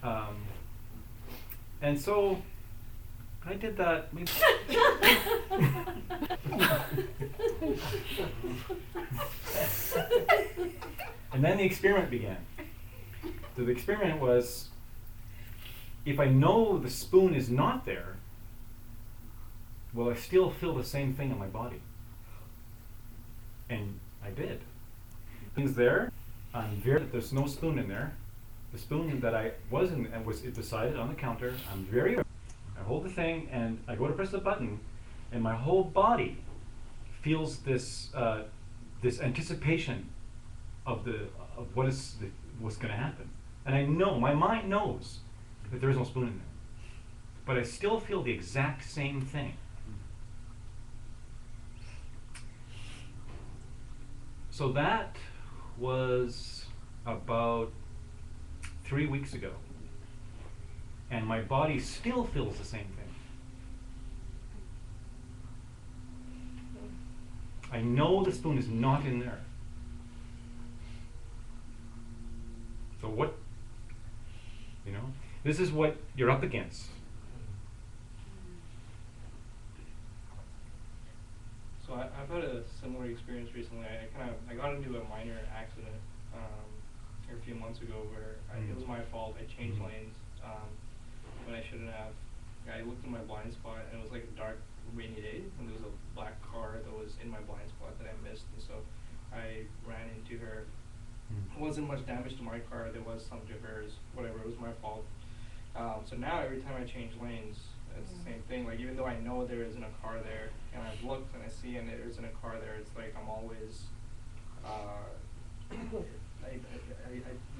Um, and so I did that. And then the experiment began. So the experiment was, if I know the spoon is not there, will I still feel the same thing in my body? And I did. Things there, there's no spoon in there. The spoon that I was in was beside it on the counter. I'm very aware. I hold the thing and I go to press the button, and my whole body feels this this anticipation of what's going to happen. And I know, my mind knows that there is no spoon in there, but I still feel the exact same thing. So that was about 3 weeks ago, and my body still feels the same thing. I know the spoon is not in there. So what, this is what you're up against. So I've had a similar experience recently. I got into a minor accident a few months ago where it was my fault. I changed lanes when I shouldn't have. I looked in my blind spot and it was like a dark, rainy day, and there was a black car that was in my blind spot that I missed, and so I ran into her. It wasn't much damage to my car. There was some to hers. Whatever. It was my fault. So now every time I change lanes, it's the same thing. Like, even though I know there isn't a car there, and I've looked and I see and there isn't a car there, it's like I'm always I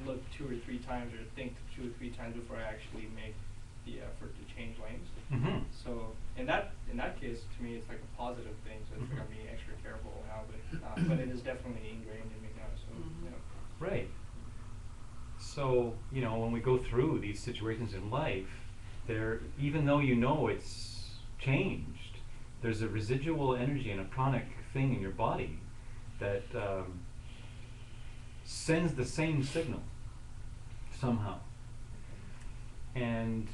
look 2 or 3 times, or think 2 or 3 times before I actually make the effort to change lanes. Mm-hmm. So in that case, to me, it's like a positive thing. So it's like I'm being extra careful now, but it is definitely ingrained in me now. So Right. So when we go through these situations in life, even though it's changed, there's a residual energy and a pranic thing in your body that sends the same signal somehow. And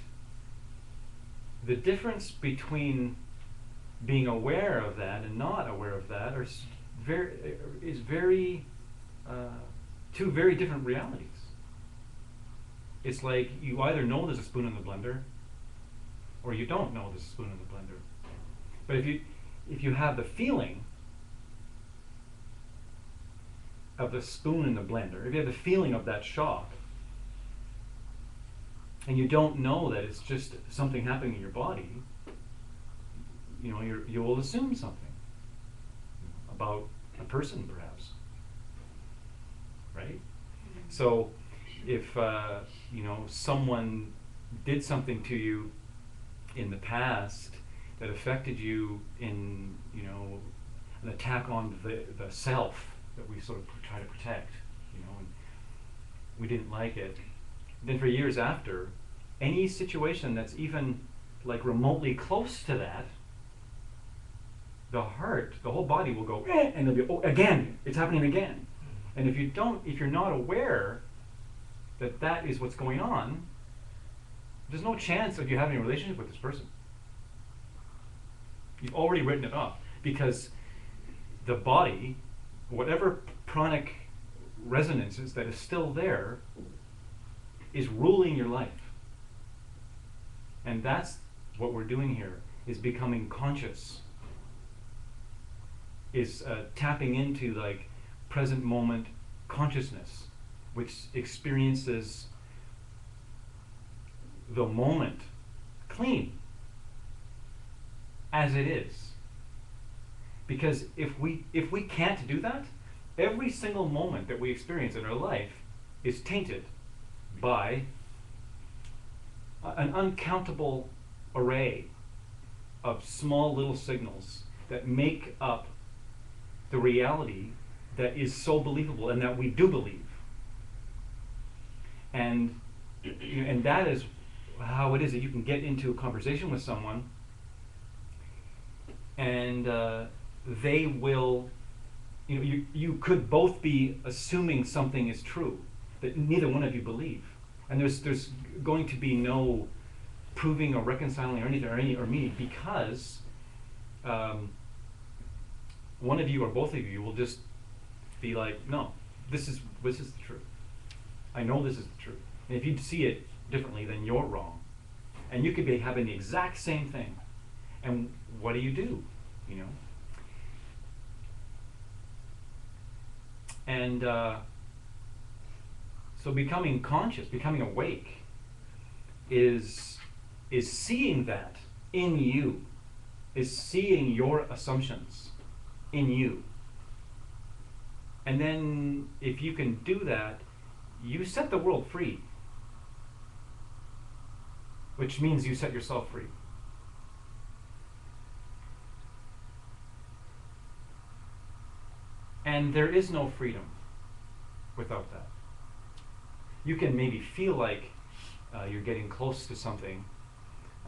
the difference between being aware of that and not aware of that is very two very different realities. It's like you either know there's a spoon in the blender, or you don't know there's a spoon in the blender. But if you have the feeling of the spoon in the blender, if you have the feeling of that shock, and you don't know that it's just something happening in your body, you will assume something about a person, perhaps, right? So if someone did something to you in the past that affected you in an attack on the self that we sort of try to protect, and we didn't like it, then for years after, any situation that's even like remotely close to that, the whole body will go, and it'll be, oh, again, it's happening again. And if you're not aware that that is what's going on, there's no chance of you having a relationship with this person. You've already written it off, because the body, whatever pranic resonances that is still there, is ruling your life. And that's what we're doing here, is becoming conscious, is tapping into like present moment consciousness, which experiences the moment clean as it is. Because if we can't do that, every single moment that we experience in our life is tainted by an uncountable array of small little signals that make up the reality that is so believable and that we do believe. And that is how it is that you can get into a conversation with someone, and they will, you could both be assuming something is true that neither one of you believe, And there's going to be no proving or reconciling or anything or meaning, because one of you or both of you will just be like, no, this is the truth. I know this is the truth. And if you see it differently, then you're wrong. And you could be having the exact same thing. And what do? You know? And so becoming conscious, becoming awake, is seeing that in you, is seeing your assumptions in you. And then if you can do that, you set the world free, which means you set yourself free. And there is no freedom without that. You can maybe feel like you're getting close to something,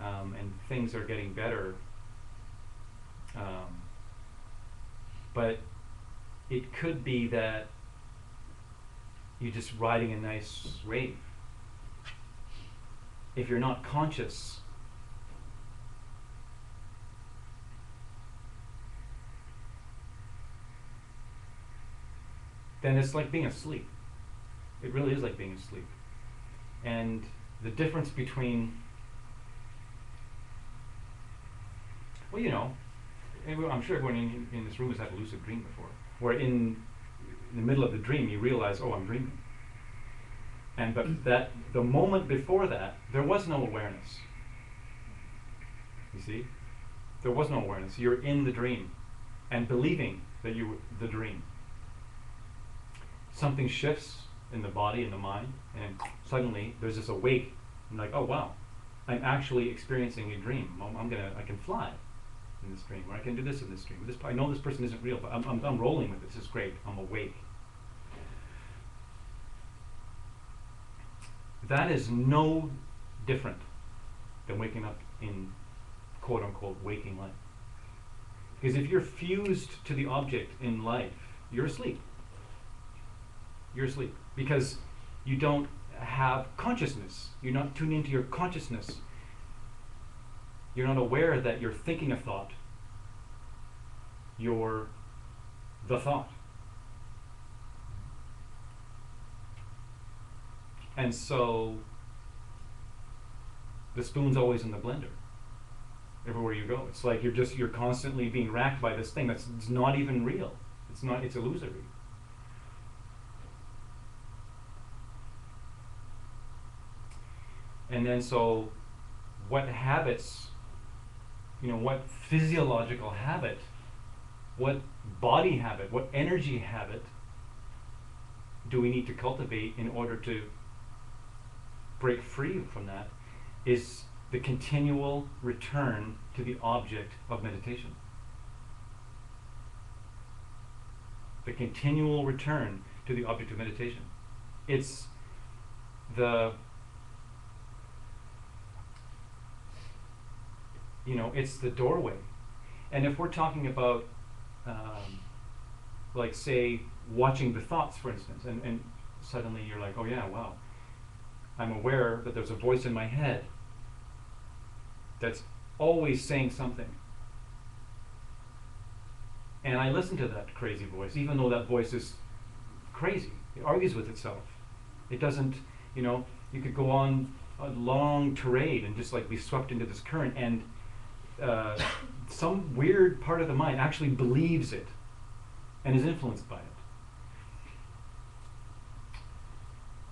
and things are getting better, but it could be that you're just riding a nice wave. If you're not conscious, then it's like being asleep. It really is like being asleep. And the difference between, well, you know, I'm sure everyone in this room has had a lucid dream before, where in the middle of the dream you realize, oh, I'm dreaming. And but that the moment before that, there was no awareness. You see? There was no awareness. You're in the dream and believing that you were the dream. Something shifts in the body, in the mind, and suddenly there's this awake, and like, oh wow, I'm actually experiencing a dream. I can fly in this dream, or I can do this in this dream. I know this person isn't real, but I'm rolling with it. This is great. I'm awake. That is no different than waking up in quote unquote waking life. Because if you're fused to the object in life, you're asleep. You're asleep because you don't have consciousness. You're not tuned into your consciousness. You're not aware that you're thinking a thought. You're the thought. And so the spoon's always in the blender everywhere you go. It's like you're constantly being racked by this thing that's not even real. It's illusory. And then so what habits, what physiological habit, what body habit, what energy habit do we need to cultivate in order to break free from that, is the continual return to the object of meditation. The continual return to the object of meditation. It's it's the doorway. And if we're talking about, like say, watching the thoughts, for instance, and suddenly you're like, oh yeah, wow, I'm aware that there's a voice in my head that's always saying something. And I listen to that crazy voice, even though that voice is crazy. It argues with itself. It doesn't, you could go on a long tirade and just like be swept into this current, and some weird part of the mind actually believes it and is influenced by it.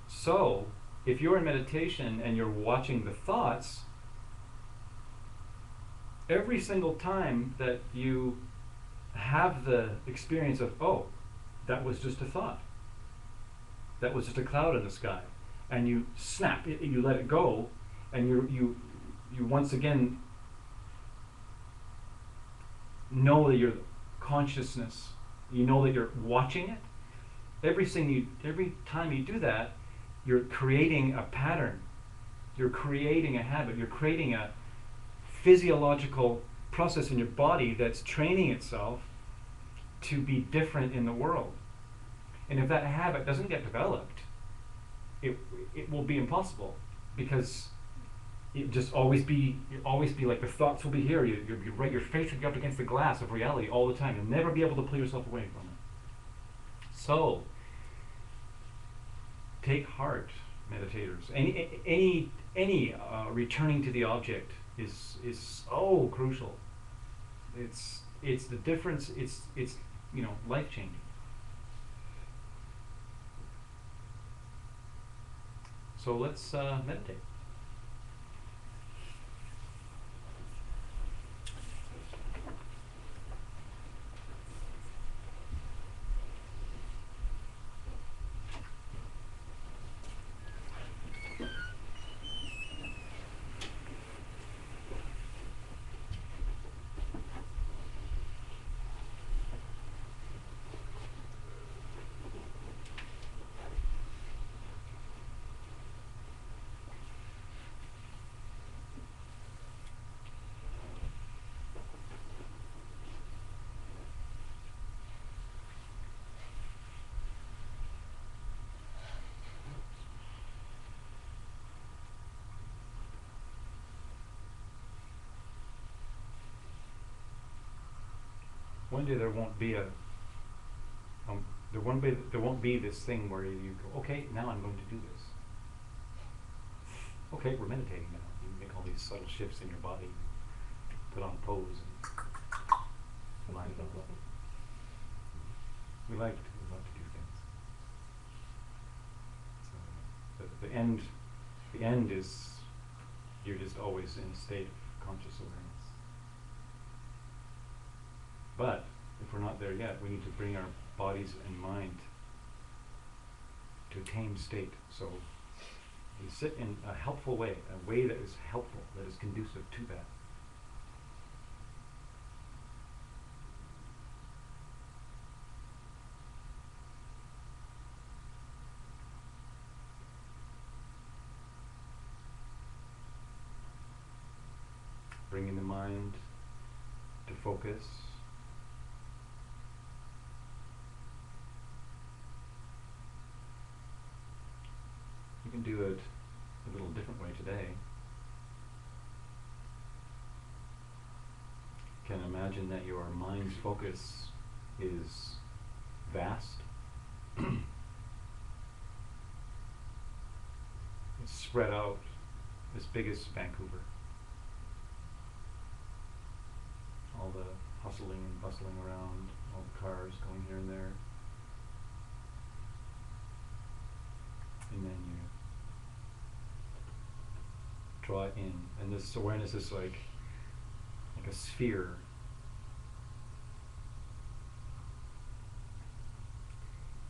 So, if you're in meditation and you're watching the thoughts, every single time that you have the experience of, oh, that was just a thought, that was just a cloud in the sky, and you snap, you let it go, and you once again know that you're consciousness, you know that you're watching it. Every time you do that, you're creating a pattern, you're creating a habit, you're creating a physiological process in your body that's training itself to be different in the world. And if that habit doesn't get developed, it will be impossible, because always be like the thoughts will be here. You're right. Your face will be up against the glass of reality all the time. You'll never be able to pull yourself away from it. So, take heart, meditators. Any returning to the object is so crucial. It's the difference. It's life changing. So let's meditate. One day there won't be there won't be this thing where you go, okay, now I'm going to do this. Okay, we're meditating now. You make all these subtle shifts in your body, put on pose, and line it up. We love to do things. So the end is you're just always in a state of conscious awareness. But if we're not there yet, we need to bring our bodies and mind to a tame state. So we sit in a helpful way, a way that is helpful, that is conducive to that. Bringing the mind to focus. You can do it a little different way today. You can imagine that your mind's focus is vast. It's spread out as big as Vancouver. All the hustling and bustling around, all the cars going here and there. And then you draw it in, and this awareness is like a sphere.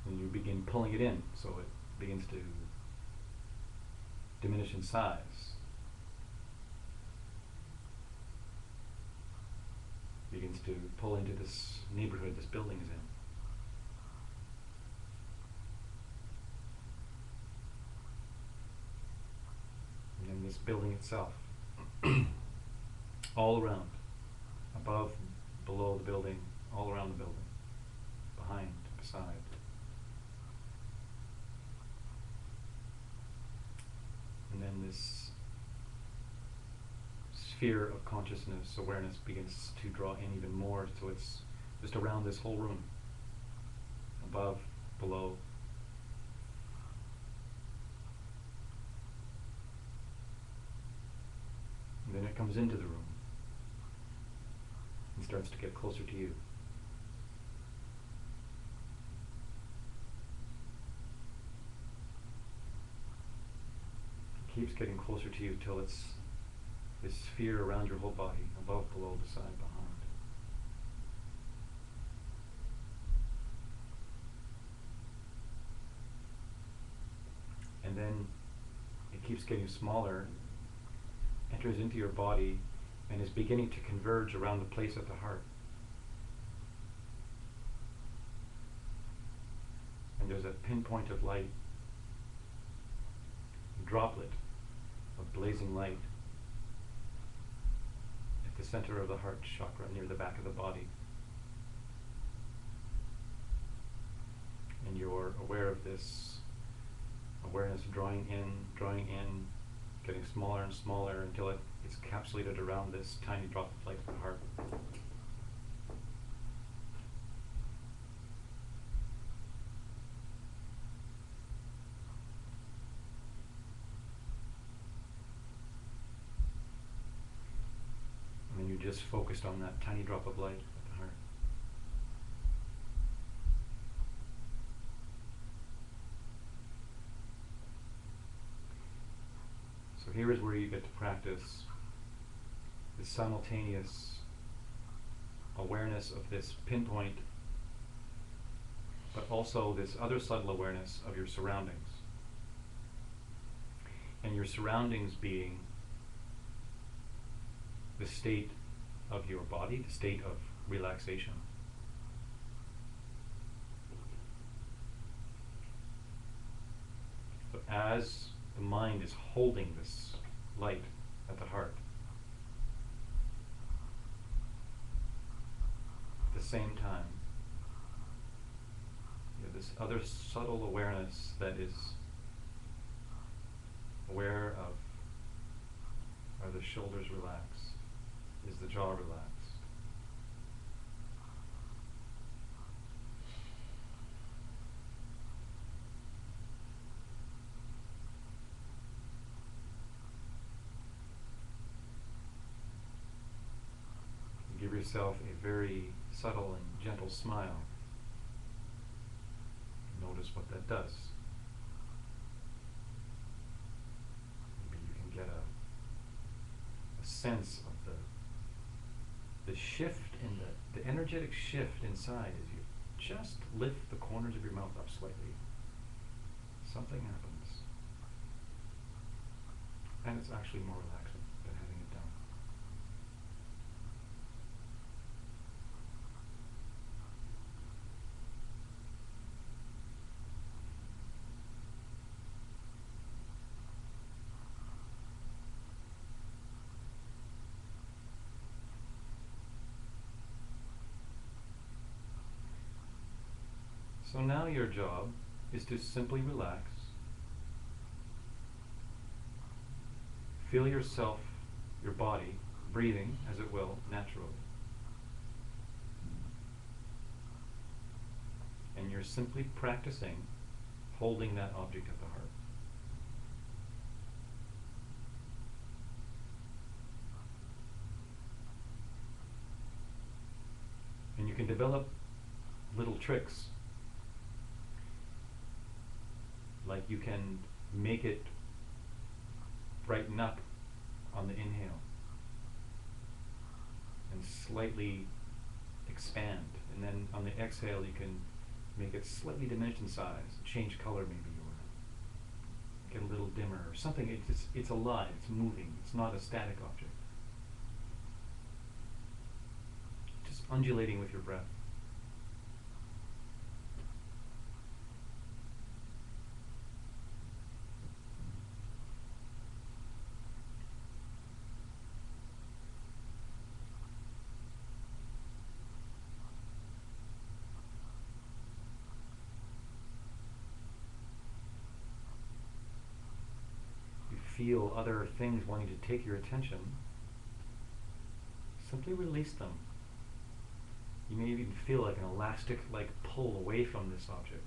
And you begin pulling it in, so it begins to diminish in size. Begins to pull into this neighborhood this building is in. And then this building itself, all around, above, below the building, all around the building, behind, beside. And then this sphere of consciousness, awareness begins to draw in even more, so it's just around this whole room, above, below. And then it comes into the room and starts to get closer to you. It keeps getting closer to you till it's this sphere around your whole body, above, below, beside, behind. And then it keeps getting smaller, enters into your body, and is beginning to converge around the place at the heart. And there's a pinpoint of light, a droplet of blazing light at the center of the heart chakra, near the back of the body. And you're aware of this Awareness drawing in, getting smaller and smaller until it's encapsulated around this tiny drop of light at the heart. And then you just focused on that tiny drop of light at the heart. So here is where you get to practice this simultaneous awareness of this pinpoint, but also this other subtle awareness of your surroundings. And your surroundings being the state of your body, the state of relaxation. But as the mind is holding this light at the heart, at the same time, you have this other subtle awareness that is aware of, are the shoulders relaxed? Is the jaw relaxed? Give yourself a very subtle and gentle smile. Notice what that does. Maybe you can get a sense of the shift in the energetic shift inside as you just lift the corners of your mouth up slightly. Something happens. And it's actually more relaxing than having it down. So now your job is to simply relax. Feel yourself, your body, breathing as it will, naturally. And you're simply practicing holding that object at the heart. And you can develop little tricks. Like you can make it brighten up on the inhale and slightly expand, and then on the exhale you can make it slightly diminished in size, change color maybe, or get a little dimmer or something. It's alive, it's moving, it's not a static object. Just undulating with your breath. Feel other things wanting to take your attention, simply release them. You may even feel like an elastic-like pull away from this object.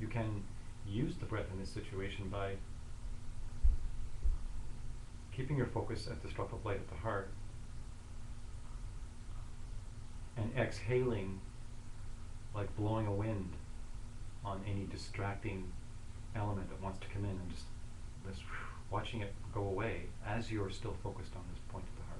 You can use the breath in this situation by keeping your focus at this drop of light at the heart and exhaling like blowing a wind on any distracting element that wants to come in, and just watching it go away as you're still focused on this point of the heart.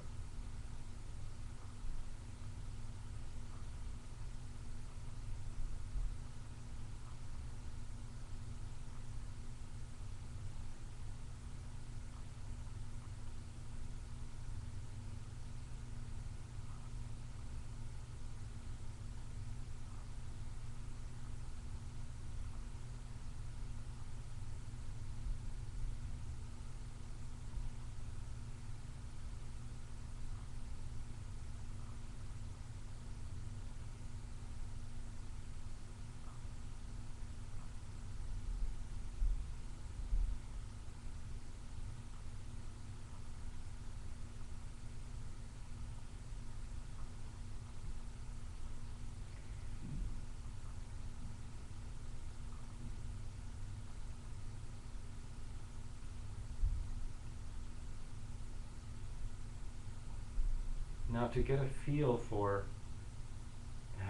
Now, to get a feel for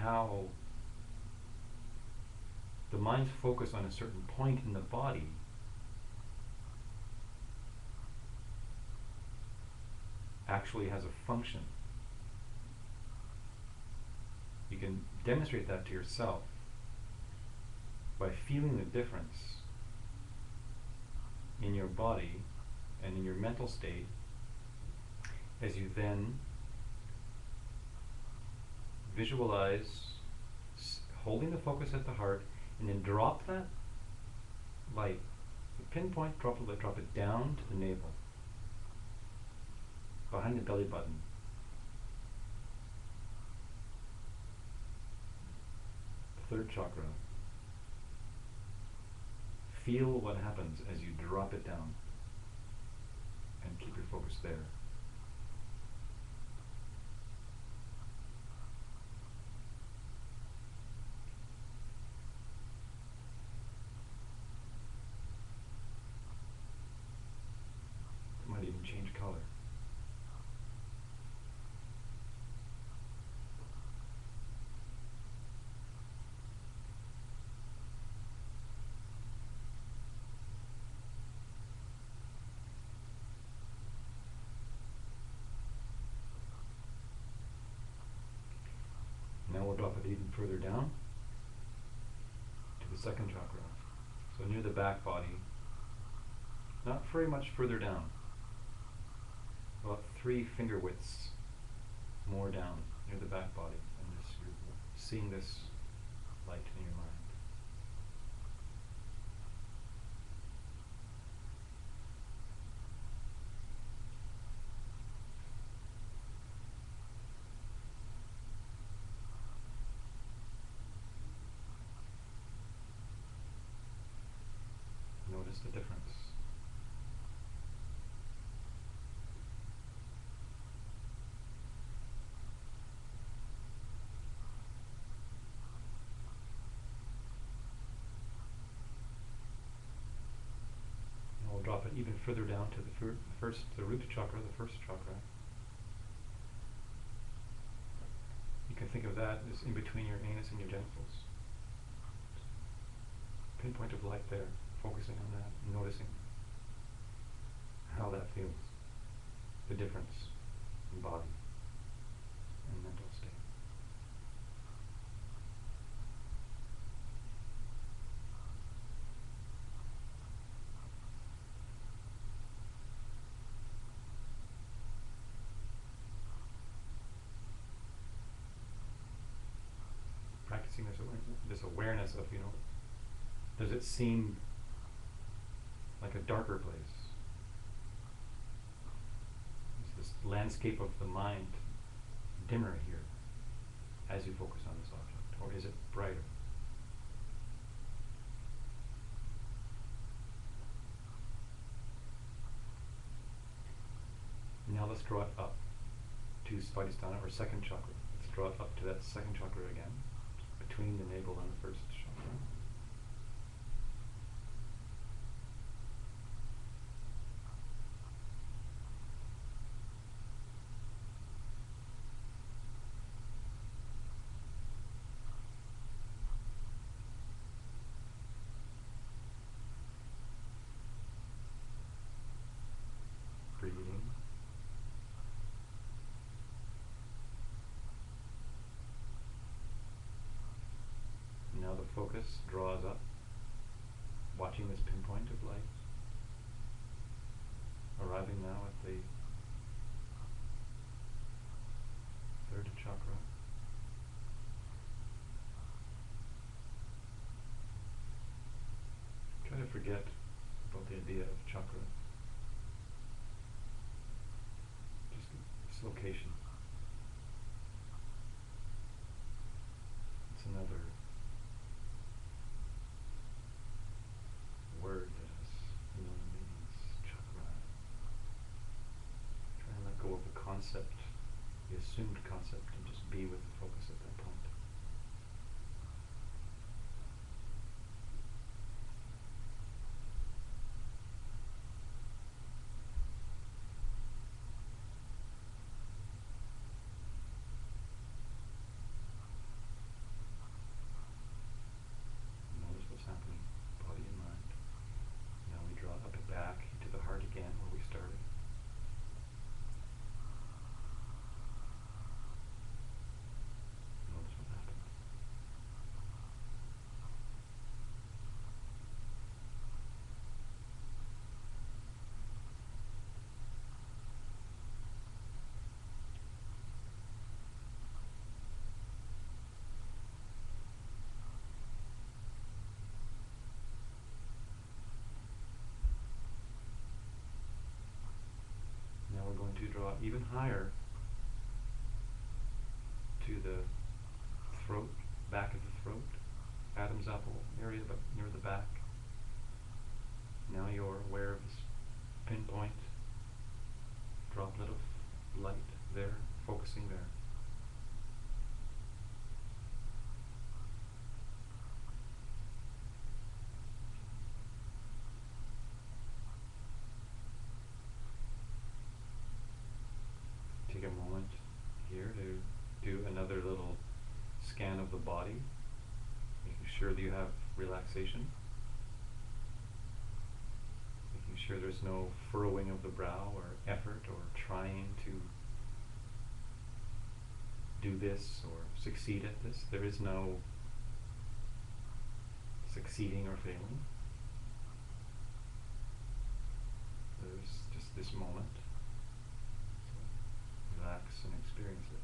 how the mind's focus on a certain point in the body actually has a function, you can demonstrate that to yourself by feeling the difference in your body and in your mental state as you then visualize holding the focus at the heart, and then drop that light, the pinpoint, drop the light, drop it down to the navel, behind the belly button. The third chakra. Feel what happens as you drop it down and keep your focus there. It might even change color. Now we'll drop it even further down to the second chakra. So near the back body, not very much further down, about 3 finger widths more down near the back body. And this, you're seeing this light in your mind. Notice the difference. And we'll drop it even further down to the root chakra, the first chakra. You can think of that as in between your anus and your genitals. Pinpoint of light there, focusing on that, and noticing how that feels, the difference in body and mental state. Practicing this awareness of, does it seem like a darker place? Is this landscape of the mind dimmer here as you focus on this object, or is it brighter? Now let's draw it up to Svadhisthana, or second chakra. Let's draw it up to that second chakra again, between the navel and the first chakra. Breathing. Now the focus draws up, watching this pinpoint of light, arriving now at the third chakra. Try to forget about the idea of chakra. Just this location. It's another word that has a million meanings. Chakra. Try and let go of the concept, the assumed concept, and just be with the focus at that point. up even higher to the throat, back of the throat, Adam's apple area, but near the back. Now you're aware of this pinpoint droplet of light there, focusing there. Take a moment here to do another little scan of the body, making sure that you have relaxation, making sure there's no furrowing of the brow or effort or trying to do this or succeed at this. There is no succeeding or failing. There's just this moment. So relax and experience it.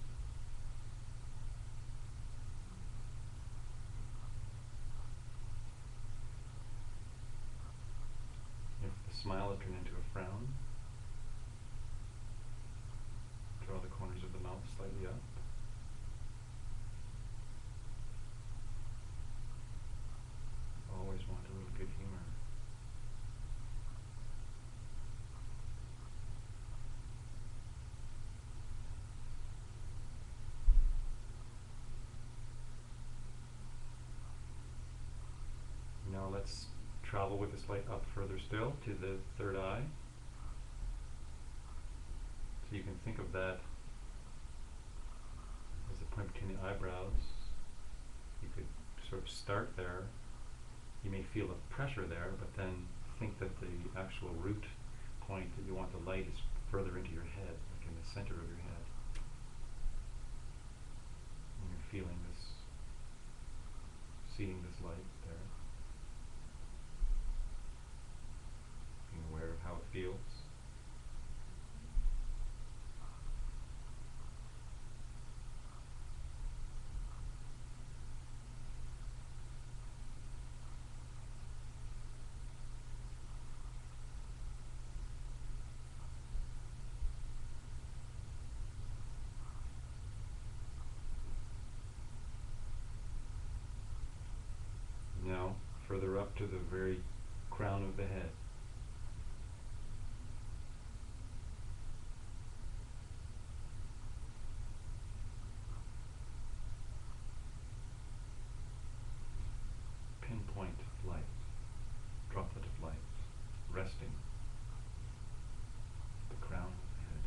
If the smile has turned into a frown, draw the corners of the mouth slightly up. Always want a little good humor. Now let's travel with this light up further still to the third eye. So you can think of that as the point between the eyebrows. You could sort of start there. You may feel a pressure there, but then think that the actual root point that you want the light is further into your head, like in the center of your head. And you're feeling this, seeing this light there. Being aware of how it feels. Now, further up to the very crown of the head. Pinpoint of light, droplet of light, resting the crown of the head.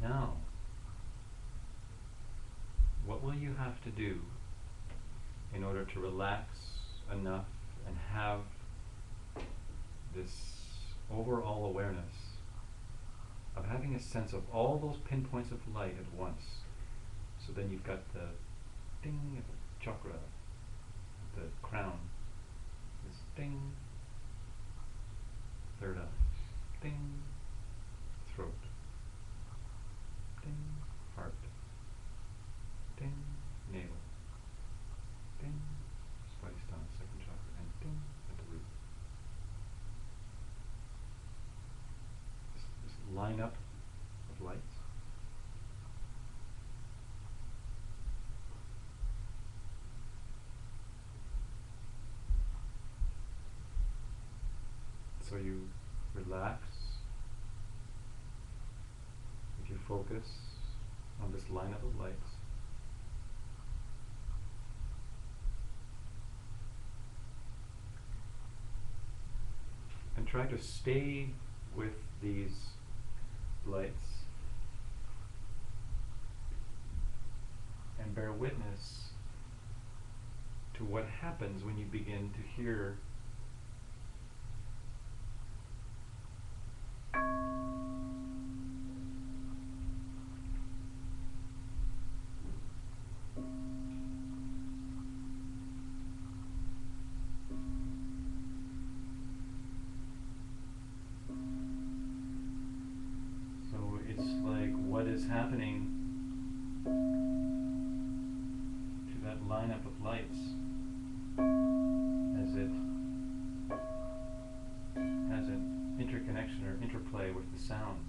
Now, what will you have to do in order to relax enough and have this overall awareness of having a sense of all those pinpoints of light at once? So then you've got the ding at the chakra, the crown, this ding, third eye, ding, throat, ding, heart, ding, navel, ding, swadhisthana, second chakra, and ding at the root. This lineup of lights. So you relax with your focus on this lineup of lights. And try to stay with these lights and bear witness to what happens when you begin to hear what is happening to that lineup of lights as it has an interconnection or interplay with the sound.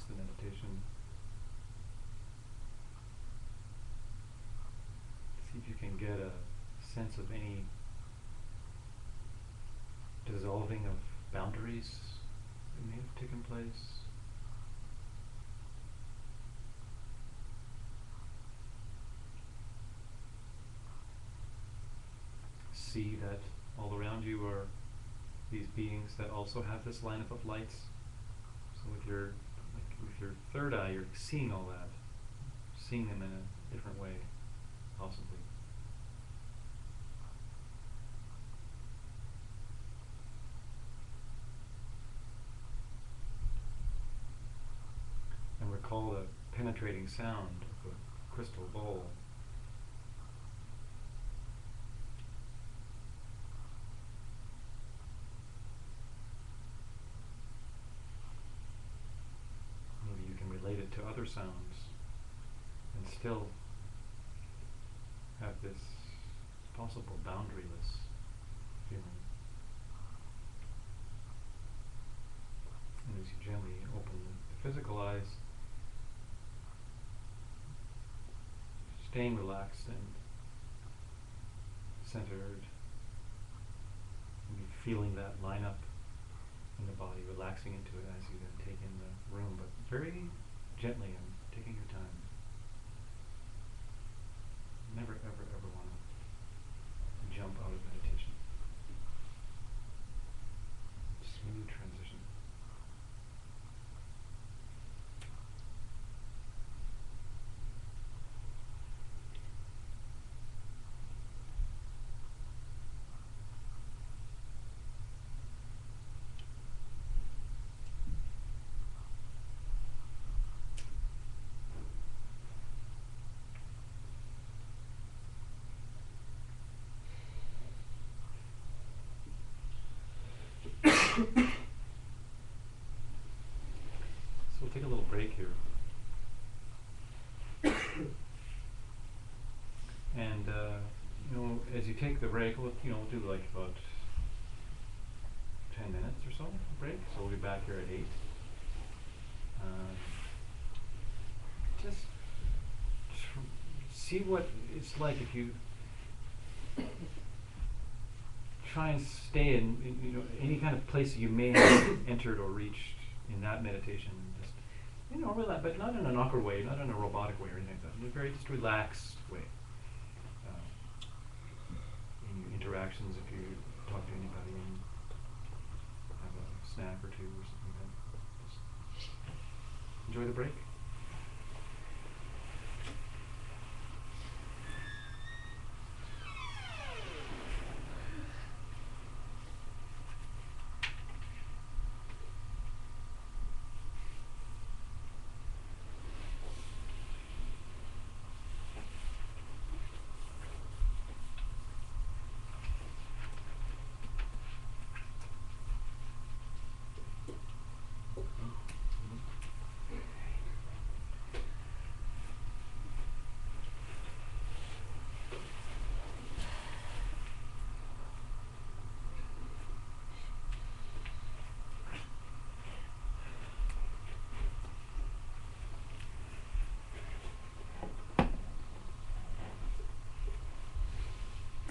tweaks the meditation. See if you can get a sense of any dissolving of boundaries that may have taken place. See that all around you are these beings that also have this lineup of lights. So with your third eye, you're seeing all that, seeing them in a different way, possibly. And recall the penetrating sound of a crystal bowl. Maybe you can relate it to other sounds and still have this possible boundaryless feeling. And as you gently open the physical eyes, staying relaxed and centered, and feeling that lineup in the body, relaxing into it as you then take in the room, but very gently and taking your time. Never, ever, ever want to jump out of meditation. Smooth transition. So we'll take a little break here. And as you take the break, we'll do like about 10 minutes or so break. So we'll be back here at 8. Just see what it's like if you try and stay in any kind of place you may have entered or reached in that meditation. Just relax, but not in an awkward way, not in a robotic way or anything like that. In a very just relaxed way. In your interactions, if you talk to anybody and have a snack or two or something like that, just enjoy the break.